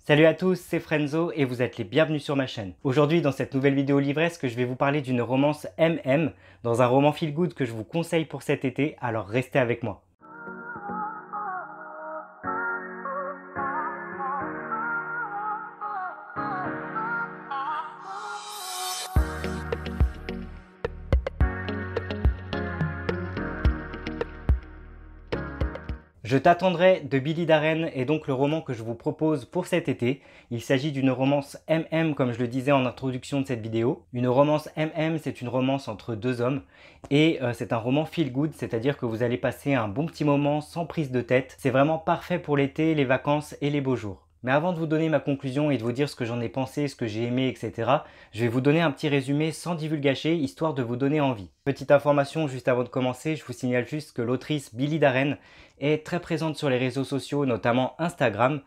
Salut à tous, c'est Frenzo et vous êtes les bienvenus sur ma chaîne. Aujourd'hui, dans cette nouvelle vidéo livresque, je vais vous parler d'une romance MM, dans un roman feel good que je vous conseille pour cet été, alors restez avec moi. Je t'attendrai de Billy Darren est donc le roman que je vous propose pour cet été. Il s'agit d'une romance MM comme je le disais en introduction de cette vidéo. Une romance MM, c'est une romance entre deux hommes et c'est un roman feel good, c'est-à-dire que vous allez passer un bon petit moment sans prise de tête. C'est vraiment parfait pour l'été, les vacances et les beaux jours. Mais avant de vous donner ma conclusion et de vous dire ce que j'en ai pensé, ce que j'ai aimé, etc., je vais vous donner un petit résumé sans divulgacher, histoire de vous donner envie. Petite information juste avant de commencer, je vous signale juste que l'autrice Billy Darren est très présente sur les réseaux sociaux, notamment Instagram.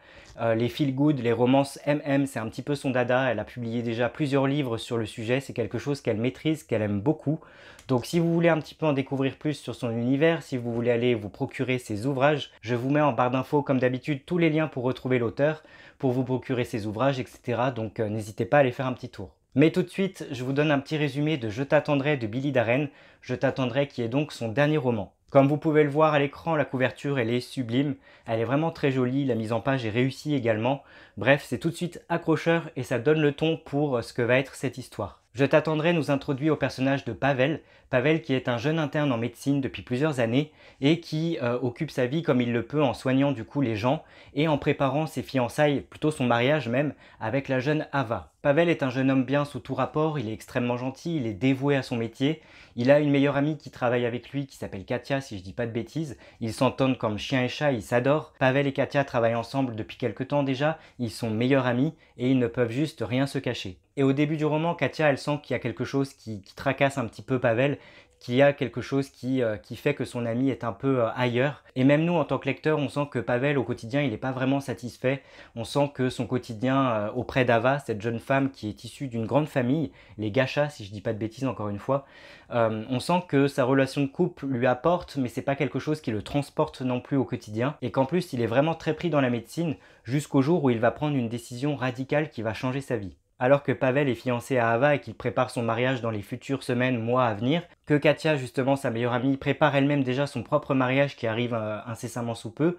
Les feel good, les romances MM, c'est un petit peu son dada. Elle a publié déjà plusieurs livres sur le sujet. C'est quelque chose qu'elle maîtrise, qu'elle aime beaucoup. Donc si vous voulez un petit peu en découvrir plus sur son univers, si vous voulez aller vous procurer ses ouvrages, je vous mets en barre d'infos comme d'habitude tous les liens pour retrouver l'auteur, pour vous procurer ses ouvrages, etc. Donc n'hésitez pas à aller faire un petit tour. Mais tout de suite, je vous donne un petit résumé de Je t'attendrai de Billy Darren. Je t'attendrai qui est donc son dernier roman. Comme vous pouvez le voir à l'écran, la couverture elle est sublime, elle est vraiment très jolie, la mise en page est réussie également. Bref, c'est tout de suite accrocheur et ça donne le ton pour ce que va être cette histoire. Je t'attendrai nous introduit au personnage de Pavel. Pavel qui est un jeune interne en médecine depuis plusieurs années et qui occupe sa vie comme il le peut en soignant du coup les gens et en préparant ses fiançailles, plutôt son mariage même, avec la jeune Ava. Pavel est un jeune homme bien sous tout rapport, il est extrêmement gentil, il est dévoué à son métier. Il a une meilleure amie qui travaille avec lui qui s'appelle Katia si je dis pas de bêtises. Ils s'entendent comme chien et chat, ils s'adorent. Pavel et Katia travaillent ensemble depuis quelque temps déjà, ils sont meilleurs amis et ils ne peuvent juste rien se cacher. Et au début du roman, Katia elle sent qu'il y a quelque chose qui tracasse un petit peu Pavel, qu'il y a quelque chose qui fait que son ami est un peu ailleurs. Et même nous, en tant que lecteur, on sent que Pavel, au quotidien, il n'est pas vraiment satisfait. On sent que son quotidien auprès d'Ava, cette jeune femme qui est issue d'une grande famille, les Gachas, si je dis pas de bêtises encore une fois, on sent que sa relation de couple lui apporte, mais c'est pas quelque chose qui le transporte non plus au quotidien. Et qu'en plus, il est vraiment très pris dans la médecine, jusqu'au jour où il va prendre une décision radicale qui va changer sa vie. Alors que Pavel est fiancé à Ava et qu'il prépare son mariage dans les futures semaines, mois à venir, que Katia, justement sa meilleure amie, prépare elle-même déjà son propre mariage qui arrive incessamment sous peu,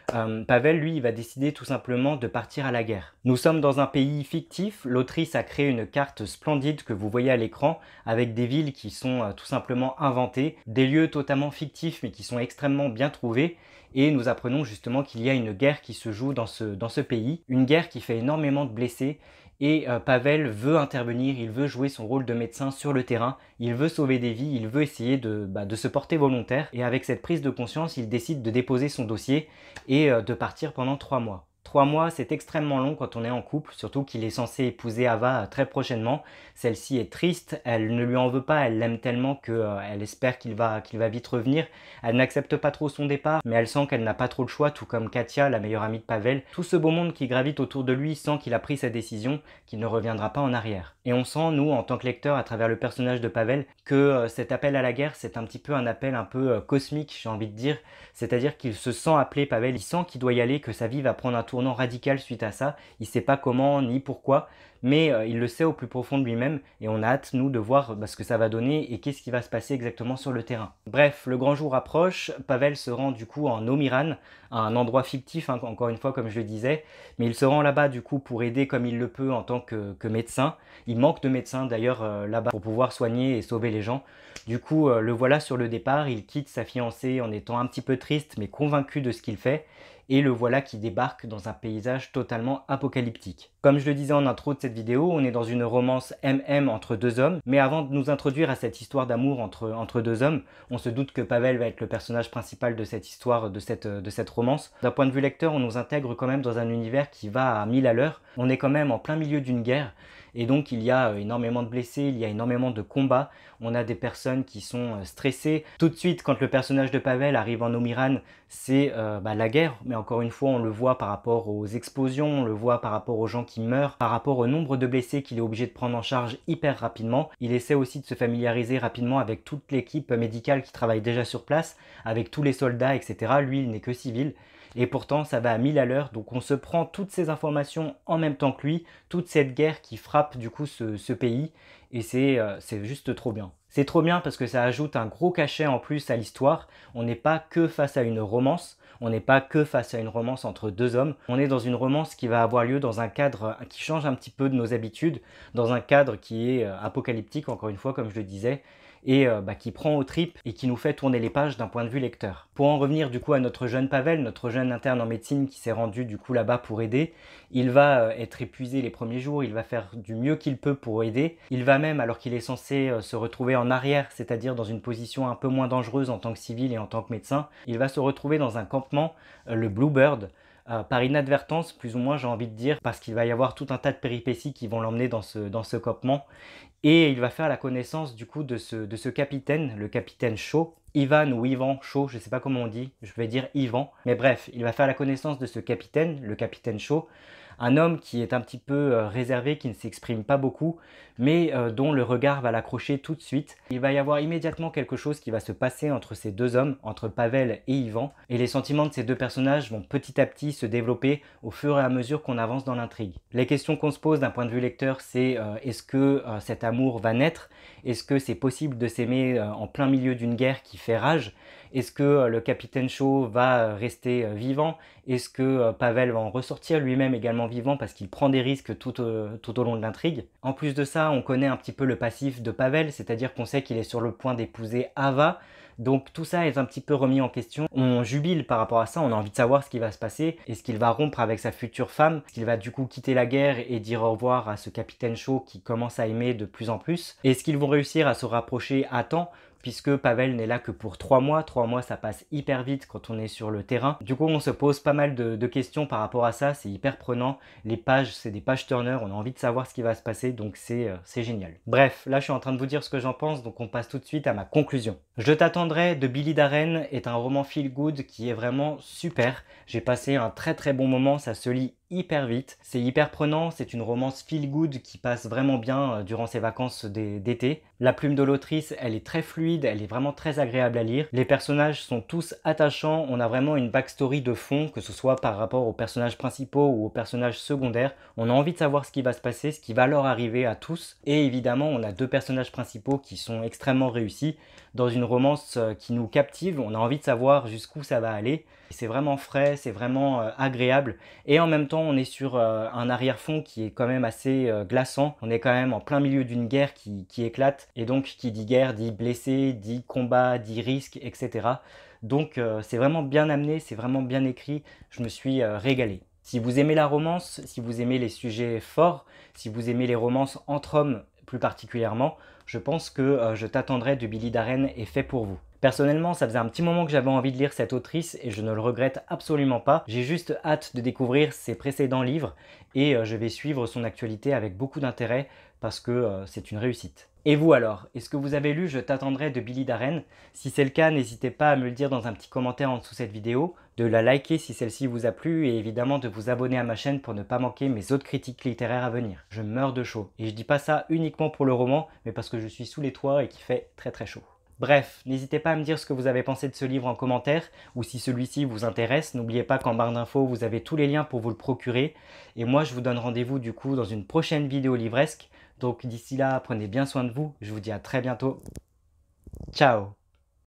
Pavel, lui, il va décider tout simplement de partir à la guerre. Nous sommes dans un pays fictif, l'autrice a créé une carte splendide que vous voyez à l'écran, avec des villes qui sont tout simplement inventées, des lieux totalement fictifs mais qui sont extrêmement bien trouvés, et nous apprenons justement qu'il y a une guerre qui se joue dans ce pays, une guerre qui fait énormément de blessés, et Pavel veut intervenir, il veut jouer son rôle de médecin sur le terrain, il veut sauver des vies, il veut essayer de se porter volontaire. Et avec cette prise de conscience, il décide de déposer son dossier et de partir pendant 3 mois. 3 mois, c'est extrêmement long quand on est en couple, surtout qu'il est censé épouser Ava très prochainement. Celle-ci est triste, elle ne lui en veut pas, elle l'aime tellement qu'elle espère qu'il va vite revenir. Elle n'accepte pas trop son départ, mais elle sent qu'elle n'a pas trop le choix, tout comme Katia, la meilleure amie de Pavel. Tout ce beau monde qui gravite autour de lui sent qu'il a pris sa décision, qu'il ne reviendra pas en arrière. Et on sent, nous, en tant que lecteurs, à travers le personnage de Pavel, que cet appel à la guerre, c'est un petit peu un appel un peu cosmique, j'ai envie de dire. C'est-à-dire qu'il se sent appelé, Pavel, il sent qu'il doit y aller, que sa vie va prendre un tournant radical suite à ça. Il ne sait pas comment ni pourquoi, mais il le sait au plus profond de lui-même et on a hâte, nous, de voir ce que ça va donner et qu'est-ce qui va se passer exactement sur le terrain. Bref, le grand jour approche, Pavel se rend du coup en Omiran, un endroit fictif, hein, encore une fois, comme je le disais, mais il se rend là-bas du coup pour aider comme il le peut en tant que médecin. Il manque de médecins d'ailleurs là-bas pour pouvoir soigner et sauver les gens. Du coup, le voilà sur le départ, il quitte sa fiancée en étant un petit peu triste mais convaincu de ce qu'il fait. Et le voilà qui débarque dans un paysage totalement apocalyptique. Comme je le disais en intro de cette vidéo, on est dans une romance MM entre deux hommes, mais avant de nous introduire à cette histoire d'amour entre deux hommes, on se doute que Pavel va être le personnage principal de cette histoire, de cette romance. D'un point de vue lecteur, on nous intègre quand même dans un univers qui va à 1000 à l'heure. On est quand même en plein milieu d'une guerre, et donc il y a énormément de blessés, il y a énormément de combats, on a des personnes qui sont stressées. Tout de suite, quand le personnage de Pavel arrive en Omiran, c'est la guerre, mais encore une fois, on le voit par rapport aux explosions, on le voit par rapport aux gens qui meurent, par rapport au nombre de blessés qu'il est obligé de prendre en charge hyper rapidement. Il essaie aussi de se familiariser rapidement avec toute l'équipe médicale qui travaille déjà sur place, avec tous les soldats, etc. Lui, il n'est que civil. et pourtant ça va à 1000 à l'heure, donc on se prend toutes ces informations en même temps que lui, toute cette guerre qui frappe du coup ce pays, et c'est juste trop bien. C'est trop bien parce que ça ajoute un gros cachet en plus à l'histoire. On n'est pas que face à une romance, on n'est pas que face à une romance entre deux hommes, on est dans une romance qui va avoir lieu dans un cadre qui change un petit peu de nos habitudes, dans un cadre qui est apocalyptique, encore une fois, comme je le disais, et qui prend aux tripes et qui nous fait tourner les pages d'un point de vue lecteur. Pour en revenir du coup à notre jeune Pavel, notre jeune interne en médecine qui s'est rendu du coup là-bas pour aider, il va être épuisé les premiers jours, il va faire du mieux qu'il peut pour aider, il va même, alors qu'il est censé se retrouver en arrière, c'est-à-dire dans une position un peu moins dangereuse en tant que civil et en tant que médecin, il va se retrouver dans un campement, le Bluebird, par inadvertance, plus ou moins j'ai envie de dire, parce qu'il va y avoir tout un tas de péripéties qui vont l'emmener dans ce campement. Et il va faire la connaissance du coup de ce capitaine, le capitaine Shaw, Ivan ou Ivan Shaw, je ne sais pas comment on dit, je vais dire Ivan. Mais bref, il va faire la connaissance de ce capitaine, le capitaine Shaw, un homme qui est un petit peu réservé, qui ne s'exprime pas beaucoup, mais dont le regard va l'accrocher tout de suite. Il va y avoir immédiatement quelque chose qui va se passer entre ces deux hommes, entre Pavel et Ivan, et les sentiments de ces deux personnages vont petit à petit se développer au fur et à mesure qu'on avance dans l'intrigue. Les questions qu'on se pose d'un point de vue lecteur, c'est est-ce que cet amour va naître? Est-ce que c'est possible de s'aimer en plein milieu d'une guerre qui fait rage? Est-ce que le capitaine Shaw va rester vivant? Est-ce que Pavel va en ressortir lui-même également vivant parce qu'il prend des risques tout au long de l'intrigue? En plus de ça, on connaît un petit peu le passif de Pavel, c'est-à-dire qu'on sait qu'il est sur le point d'épouser Ava. Donc tout ça est un petit peu remis en question. On jubile par rapport à ça, on a envie de savoir ce qui va se passer. Est-ce qu'il va rompre avec sa future femme? Est-ce qu'il va du coup quitter la guerre et dire au revoir à ce capitaine Shaw qui commence à aimer de plus en plus? Est-ce qu'ils vont réussir à se rapprocher à temps? Puisque Pavel n'est là que pour 3 mois. 3 mois, ça passe hyper vite quand on est sur le terrain. Du coup, on se pose pas mal de questions par rapport à ça. C'est hyper prenant. Les pages, c'est des pages turner. On a envie de savoir ce qui va se passer, donc c'est génial. Bref, là, je suis en train de vous dire ce que j'en pense, donc on passe tout de suite à ma conclusion. Je t'attendrai de Billy Darren est un roman feel good qui est vraiment super. J'ai passé un très très bon moment. Ça se lit hyper vite, c'est hyper prenant, c'est une romance feel good qui passe vraiment bien durant ses vacances d'été. La plume de l'autrice, elle est très fluide, elle est vraiment très agréable à lire. Les personnages sont tous attachants, on a vraiment une backstory de fond, que ce soit par rapport aux personnages principaux ou aux personnages secondaires. On a envie de savoir ce qui va se passer, ce qui va leur arriver à tous. Et évidemment, on a deux personnages principaux qui sont extrêmement réussis. Dans une romance qui nous captive, on a envie de savoir jusqu'où ça va aller. C'est vraiment frais, c'est vraiment agréable. Et en même temps, on est sur un arrière-fond qui est quand même assez glaçant. On est quand même en plein milieu d'une guerre qui éclate. Et donc, qui dit guerre, dit blessé, dit combat, dit risque, etc. Donc, c'est vraiment bien amené, c'est vraiment bien écrit. Je me suis régalé. Si vous aimez la romance, si vous aimez les sujets forts, si vous aimez les romances entre hommes plus particulièrement, je pense que Je t'attendrai de Billy Darren est fait pour vous. Personnellement, ça faisait un petit moment que j'avais envie de lire cette autrice et je ne le regrette absolument pas. J'ai juste hâte de découvrir ses précédents livres et je vais suivre son actualité avec beaucoup d'intérêt parce que c'est une réussite. Et vous alors, est-ce que vous avez lu Je t'attendrai de Billy Darren? Si c'est le cas, n'hésitez pas à me le dire dans un petit commentaire en dessous de cette vidéo, de la liker si celle-ci vous a plu et évidemment de vous abonner à ma chaîne pour ne pas manquer mes autres critiques littéraires à venir. Je meurs de chaud. Et je dis pas ça uniquement pour le roman, mais parce que je suis sous les toits et qu'il fait très très chaud. Bref, n'hésitez pas à me dire ce que vous avez pensé de ce livre en commentaire ou si celui-ci vous intéresse. N'oubliez pas qu'en barre d'infos, vous avez tous les liens pour vous le procurer. Et moi, je vous donne rendez-vous du coup dans une prochaine vidéo livresque. Donc d'ici là, prenez bien soin de vous. Je vous dis à très bientôt. Ciao!